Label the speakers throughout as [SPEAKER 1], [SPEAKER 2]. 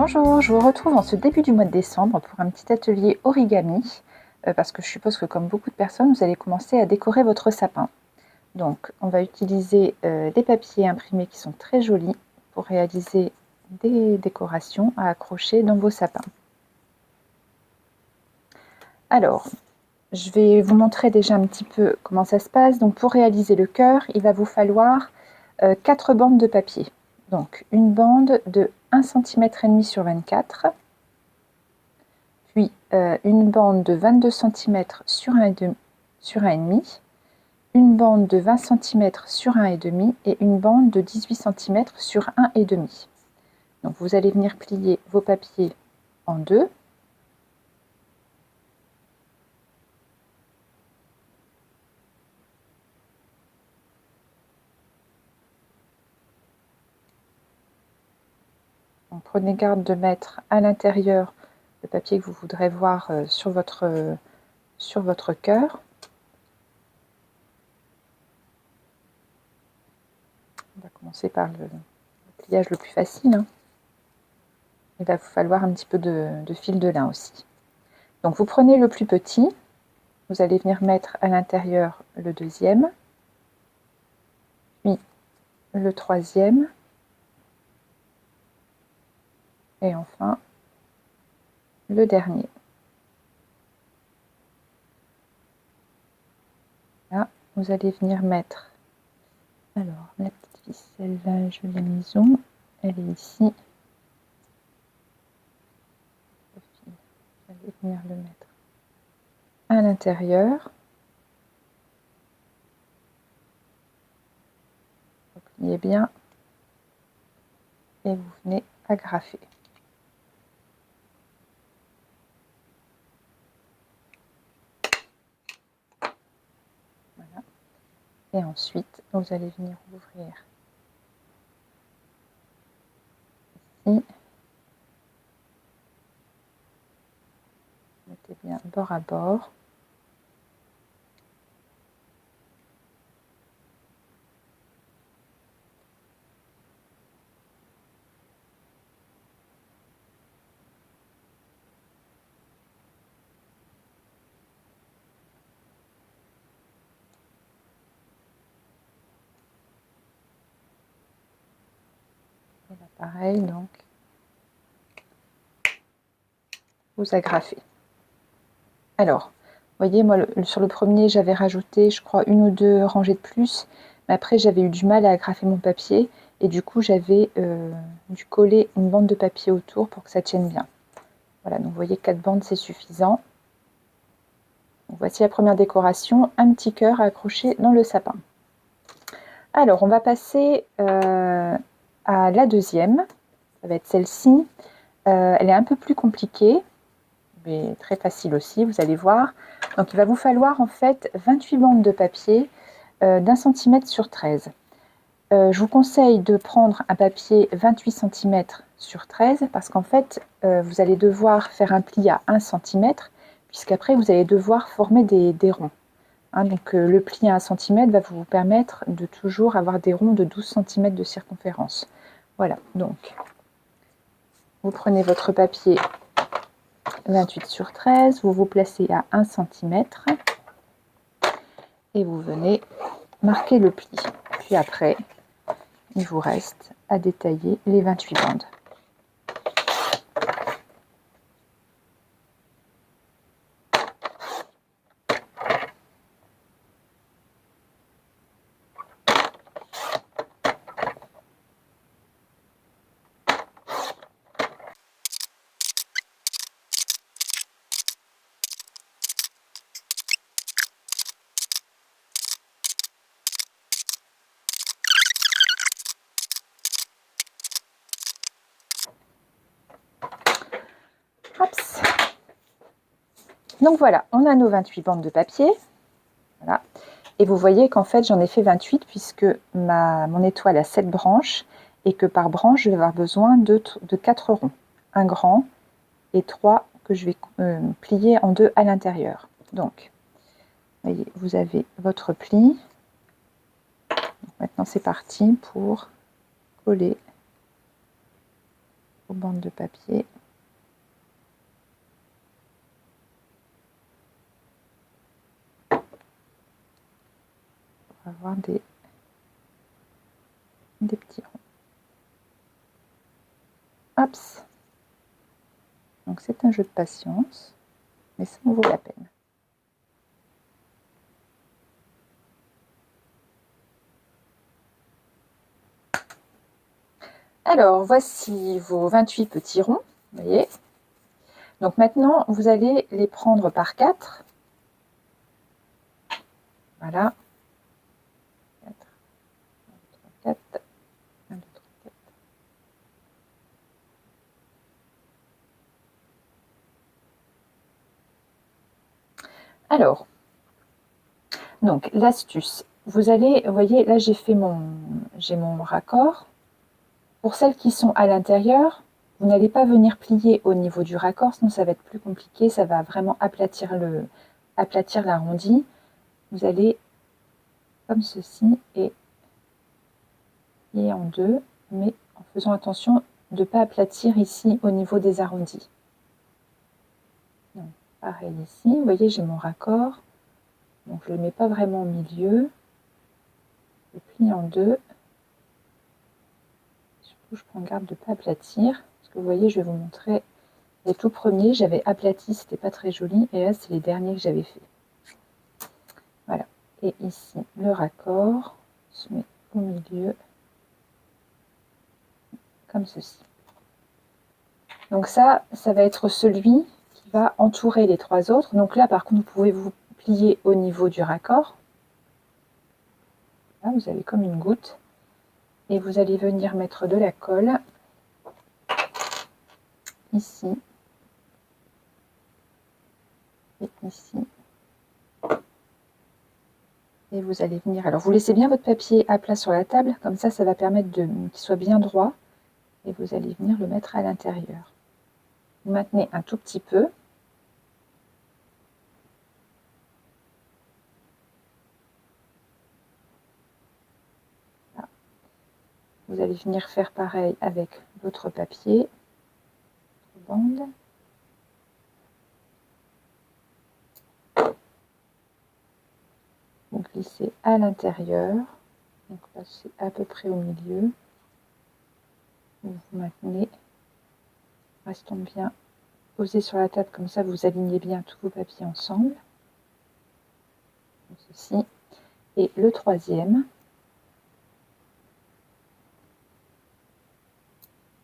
[SPEAKER 1] Bonjour, je vous retrouve en ce début du mois de décembre pour un petit atelier origami, parce que je suppose que comme beaucoup de personnes, vous allez commencer à décorer votre sapin. Donc on va utiliser des papiers imprimés qui sont très jolis pour réaliser des décorations à accrocher dans vos sapins. Alors, je vais vous montrer déjà un petit peu comment ça se passe. Donc pour réaliser le cœur, il va vous falloir 4 bandes de papier. Donc une bande de 1,5 cm sur 24, puis une bande de 22 cm sur 1,5, une bande de 20 cm sur 1,5 et une bande de 18 cm sur 1,5. Donc vous allez venir plier vos papiers en deux. Donc prenez garde de mettre à l'intérieur le papier que vous voudrez voir sur votre cœur. On va commencer par le pliage le plus facile. Il va vous falloir un petit peu de fil de lin aussi. Donc vous prenez le plus petit, vous allez venir mettre à l'intérieur le deuxième, puis le troisième, et enfin le dernier. Là, vous allez venir mettre, alors la petite ficelle là, je l'ai mise où? Elle est ici. Vous allez venir le mettre à l'intérieur. Repliez bien et vous venez agrafer. Voilà. Et ensuite, vous allez venir ouvrir ici. Mettez bien bord à bord. Et là, pareil, donc, vous agrafez. Alors, vous voyez, moi, sur le premier, j'avais rajouté, je crois, une ou deux rangées de plus. Mais après, j'avais eu du mal à agrafer mon papier. Et du coup, j'avais dû coller une bande de papier autour pour que ça tienne bien. Voilà, donc vous voyez, 4 bandes, c'est suffisant. Donc, voici la première décoration, un petit cœur à accrocher dans le sapin. Alors, on va passer à la deuxième. Ça va être celle-ci. Elle est un peu plus compliquée, mais très facile aussi, vous allez voir. Donc il va vous falloir en fait 28 bandes de papier d'1 cm sur 13. Je vous conseille de prendre un papier 28 cm sur 13 parce qu'en fait vous allez devoir faire un pli à 1 cm puisqu'après vous allez devoir former des ronds. Donc le pli à 1 cm va vous permettre de toujours avoir des ronds de 12 cm de circonférence. Voilà, donc vous prenez votre papier 28 sur 13, vous vous placez à 1 cm et vous venez marquer le pli. Puis après, il vous reste à détailler les 28 bandes. Hops. Donc voilà, on a nos 28 bandes de papier. Voilà. Et vous voyez qu'en fait, j'en ai fait 28 puisque mon étoile a 7 branches et que par branche, je vais avoir besoin de 4 ronds. Un grand et 3 que je vais plier en deux à l'intérieur. Donc, voyez, vous avez votre pli. Donc maintenant, c'est parti pour coller vos bandes de papier. Pour avoir des petits ronds. Hop. Donc c'est un jeu de patience, mais ça en vaut la peine. Alors, voici vos 28 petits ronds, vous voyez. Donc maintenant, vous allez les prendre par 4. Voilà. 4, 1, 2, 3, 4. 1, 2, 3, 4. Alors, donc l'astuce, vous allez, vous voyez, là j'ai mon raccord. Pour celles qui sont à l'intérieur, vous n'allez pas venir plier au niveau du raccord, sinon ça va être plus compliqué, ça va vraiment aplatir l'arrondi. Vous allez comme ceci et plier en deux, mais en faisant attention de ne pas aplatir ici au niveau des arrondis. Donc, pareil ici, vous voyez j'ai mon raccord, donc je ne le mets pas vraiment au milieu, je plie en deux. Je prends garde de ne pas aplatir, parce que vous voyez, je vais vous montrer les tout premiers, j'avais aplati, c'était pas très joli, et là c'est les derniers que j'avais fait. Voilà, et ici le raccord se met au milieu, comme ceci. Donc ça va être celui qui va entourer les trois autres. Donc là par contre, vous pouvez vous plier au niveau du raccord. Là, vous avez comme une goutte, et vous allez venir mettre de la colle ici et ici, et vous allez venir, alors vous laissez bien votre papier à plat sur la table, comme ça va permettre qu'il soit bien droit, et vous allez venir le mettre à l'intérieur. Vous maintenez un tout petit peu, là. Vous allez venir faire pareil avec l'autre papier, bande. Vous glissez à l'intérieur, donc là c'est à peu près au milieu, vous maintenez, restant bien posé sur la table, comme ça vous alignez bien tous vos papiers ensemble, comme ceci, et le troisième,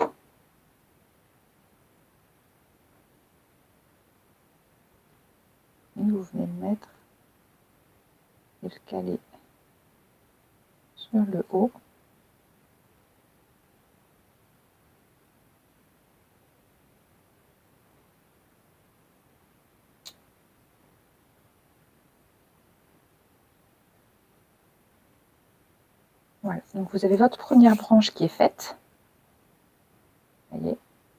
[SPEAKER 1] et vous venez le mettre et le caler sur le haut. Voilà, donc vous avez votre première branche qui est faite. Vous voyez,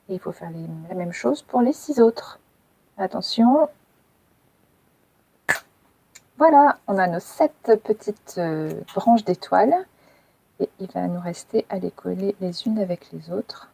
[SPEAKER 1] et il faut faire la même chose pour les 6 autres. Attention. Voilà, on a nos 7 petites branches d'étoiles. Et il va nous rester à les coller les unes avec les autres.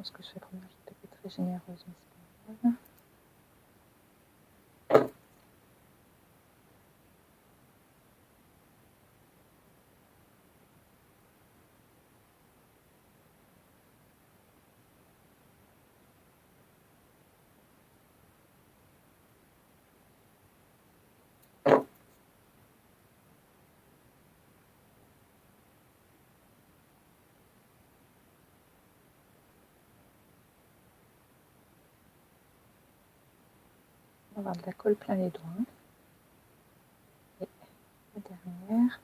[SPEAKER 1] Je pense que je vais prendre une petite très généreuse, mais c'est pas grave. va avoir de la colle plein les doigts. Et la dernière.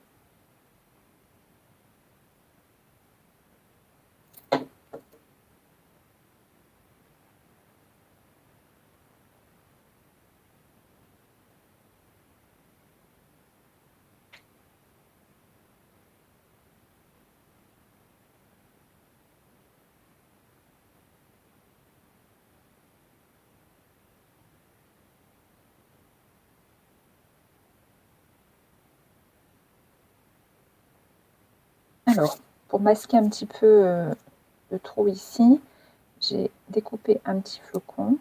[SPEAKER 1] Alors, pour masquer un petit peu le trou ici, j'ai découpé un petit flocon.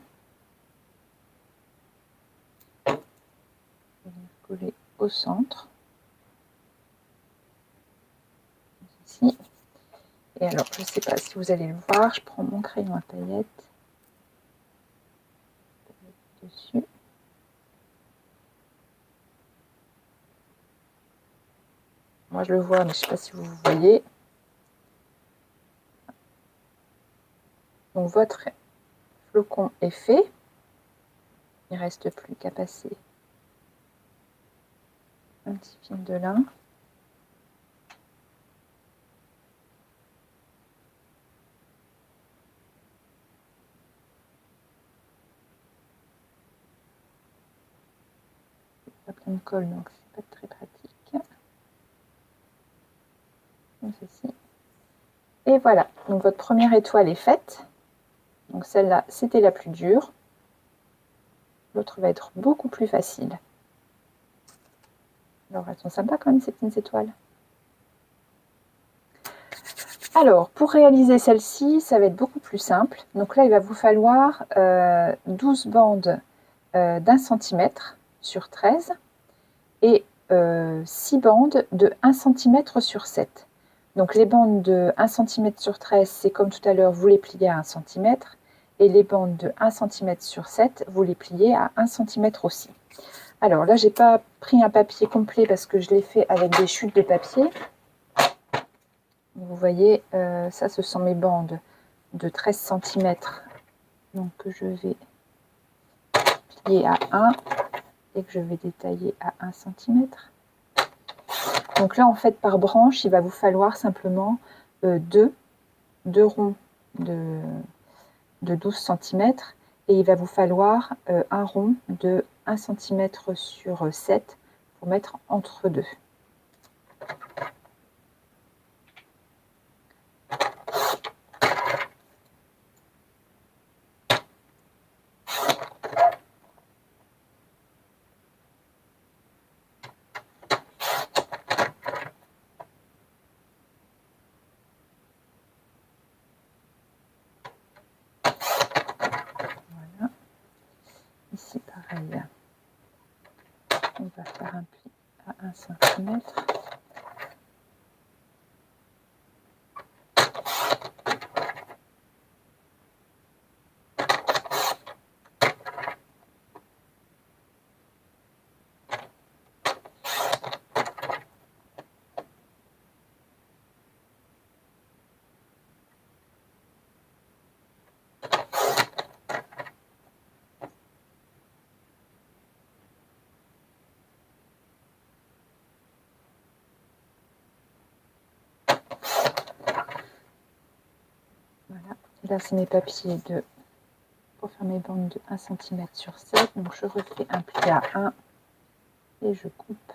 [SPEAKER 1] Je vais venir coller au centre. Ici. Et alors, je ne sais pas si vous allez le voir, je prends mon crayon à paillettes. Dessus. Moi, je le vois, mais je ne sais pas si vous voyez. Donc, votre flocon est fait. Il ne reste plus qu'à passer un petit fil de lin. Pas plein de colle, donc c'est pas très pratique. Comme ceci. Et voilà, donc votre première étoile est faite. Donc celle-là, c'était la plus dure. L'autre va être beaucoup plus facile. Alors, elles sont sympas quand même, ces petites étoiles. Alors, pour réaliser celle-ci, ça va être beaucoup plus simple. Donc là, il va vous falloir 12 bandes d'1 cm sur 13 et 6 bandes de 1 cm sur 7. Donc les bandes de 1 cm sur 13, c'est comme tout à l'heure, vous les pliez à 1 cm. Et les bandes de 1 cm sur 7, vous les pliez à 1 cm aussi. Alors là, j'ai pas pris un papier complet parce que je l'ai fait avec des chutes de papier. Vous voyez, ça, ce sont mes bandes de 13 cm. Donc que je vais plier à 1 et que je vais détailler à 1 cm. Donc là, en fait, par branche, il va vous falloir simplement deux ronds de 12 cm et il va vous falloir un rond de 1 cm sur 7 pour mettre entre deux. Voilà. Ici, pareil. On va faire un pli à 1 cm. Voilà. Et là, c'est mes papiers pour faire mes bandes de 1 cm sur 7. Donc, je refais un pli à 1 et je coupe.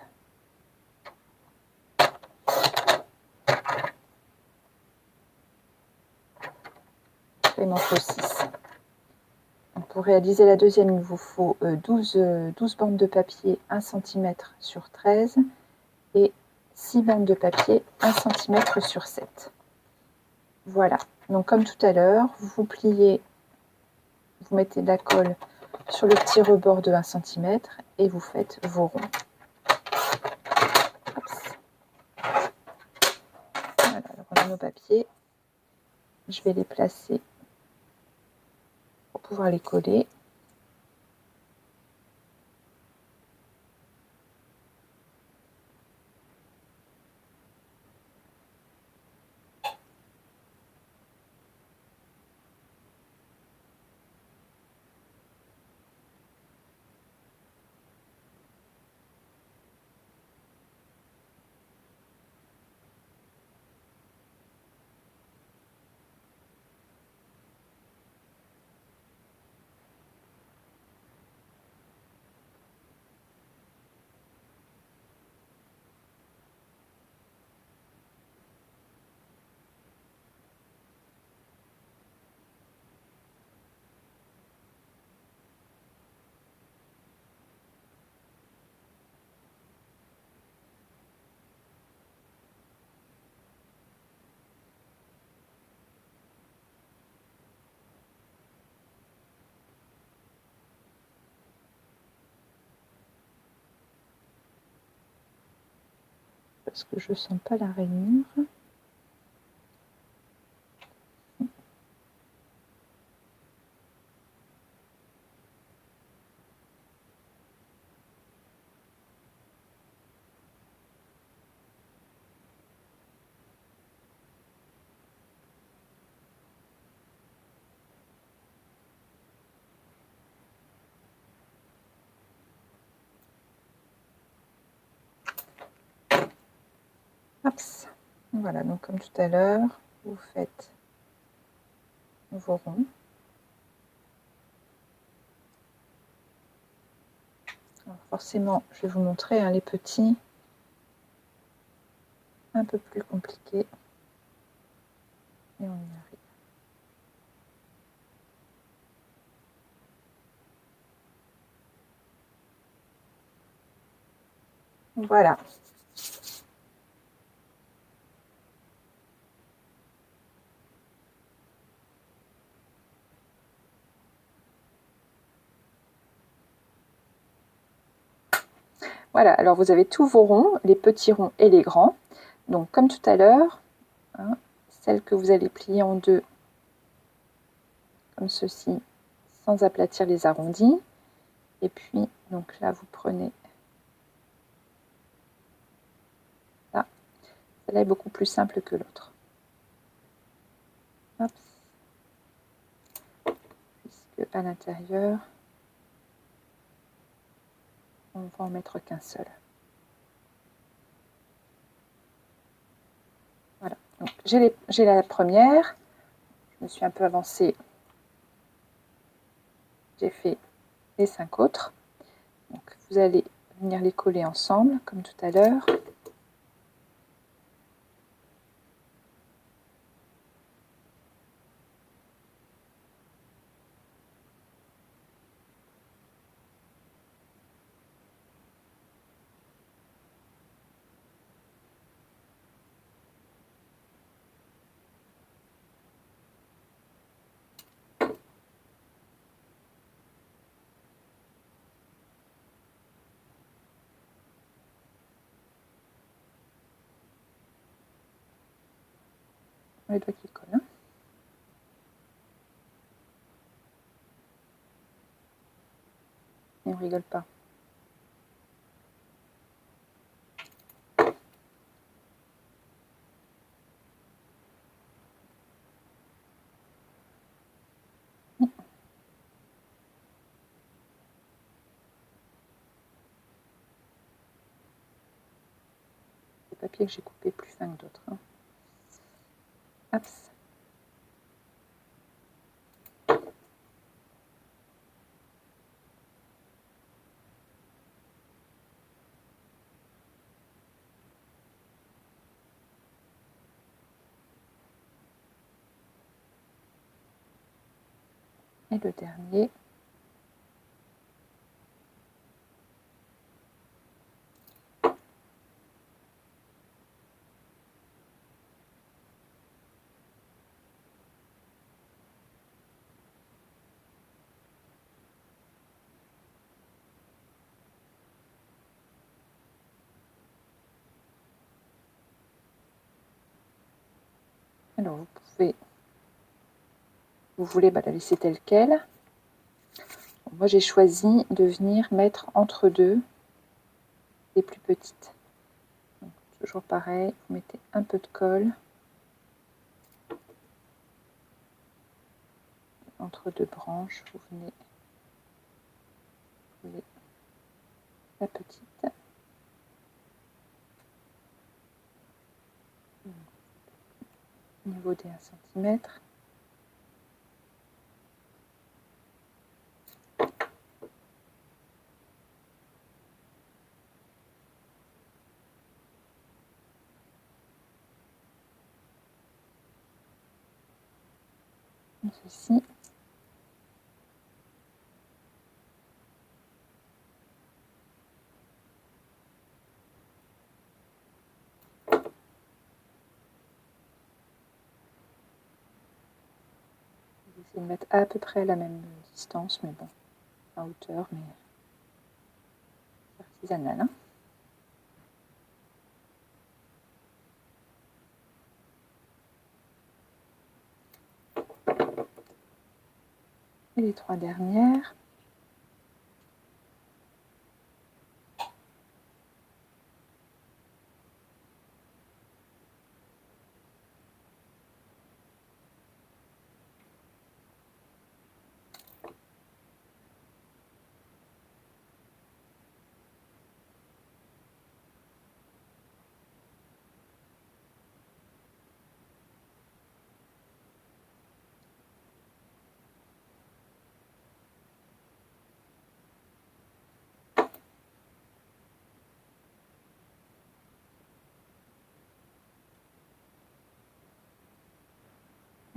[SPEAKER 1] Et m'en faut 6. Donc, pour réaliser la deuxième, il vous faut 12 bandes de papier 1 cm sur 13 et 6 bandes de papier 1 cm sur 7. Voilà. Donc, comme tout à l'heure, vous pliez, vous mettez de la colle sur le petit rebord de 1 cm et vous faites vos ronds. Voilà, alors on a nos papiers. Je vais les placer pour pouvoir les coller. parce que je sens pas la rainure. Hops. Voilà, donc comme tout à l'heure, vous faites vos ronds. Alors forcément, je vais vous montrer les petits, un peu plus compliqués. Et on y arrive. Voilà. Voilà, alors vous avez tous vos ronds, les petits ronds et les grands. Donc comme tout à l'heure, celle que vous allez plier en deux, comme ceci, sans aplatir les arrondis. Et puis, donc là, vous prenez là. Celle-là est beaucoup plus simple que l'autre. Puisque à l'intérieur, on va en mettre qu'un seul. Voilà, donc j'ai la première, je me suis un peu avancée, j'ai fait les 5 autres. Donc vous allez venir les coller ensemble, comme tout à l'heure. Les doigts qui collent. Et on rigole pas. Le papier que j'ai coupé plus fin que d'autres. Hops. Et le dernier. Alors vous voulez la laisser telle quelle. Moi j'ai choisi de venir mettre entre deux les plus petites. Donc, toujours pareil, vous mettez un peu de colle entre deux branches, vous venez coller la petite. Au niveau des 1 cm. Ceci. Essayer de mettre à peu près la même distance, mais bon, à hauteur, mais artisanale. Et les 3 dernières.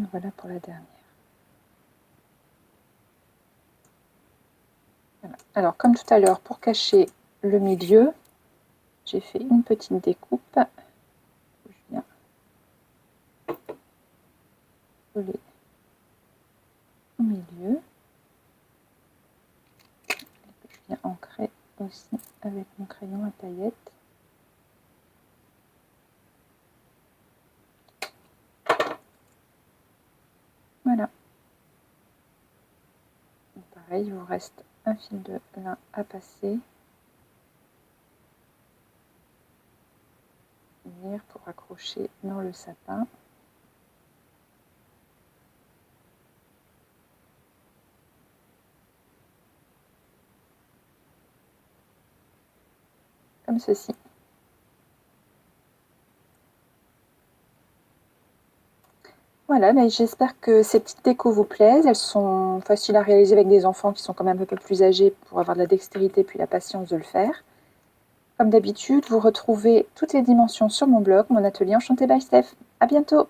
[SPEAKER 1] Et voilà pour la dernière. Voilà. Alors comme tout à l'heure, pour cacher le milieu, j'ai fait une petite découpe. Je viens coller au milieu. Et je viens ancrer aussi avec mon crayon à paillettes. Voilà. Et pareil, il vous reste un fil de lin à passer. Venir pour accrocher dans le sapin. Comme ceci. Voilà, mais j'espère que ces petites décos vous plaisent. Elles sont faciles à réaliser avec des enfants qui sont quand même un peu plus âgés pour avoir de la dextérité puis la patience de le faire. Comme d'habitude, vous retrouvez toutes les dimensions sur mon blog, mon atelier Enchanté by Steph. À bientôt!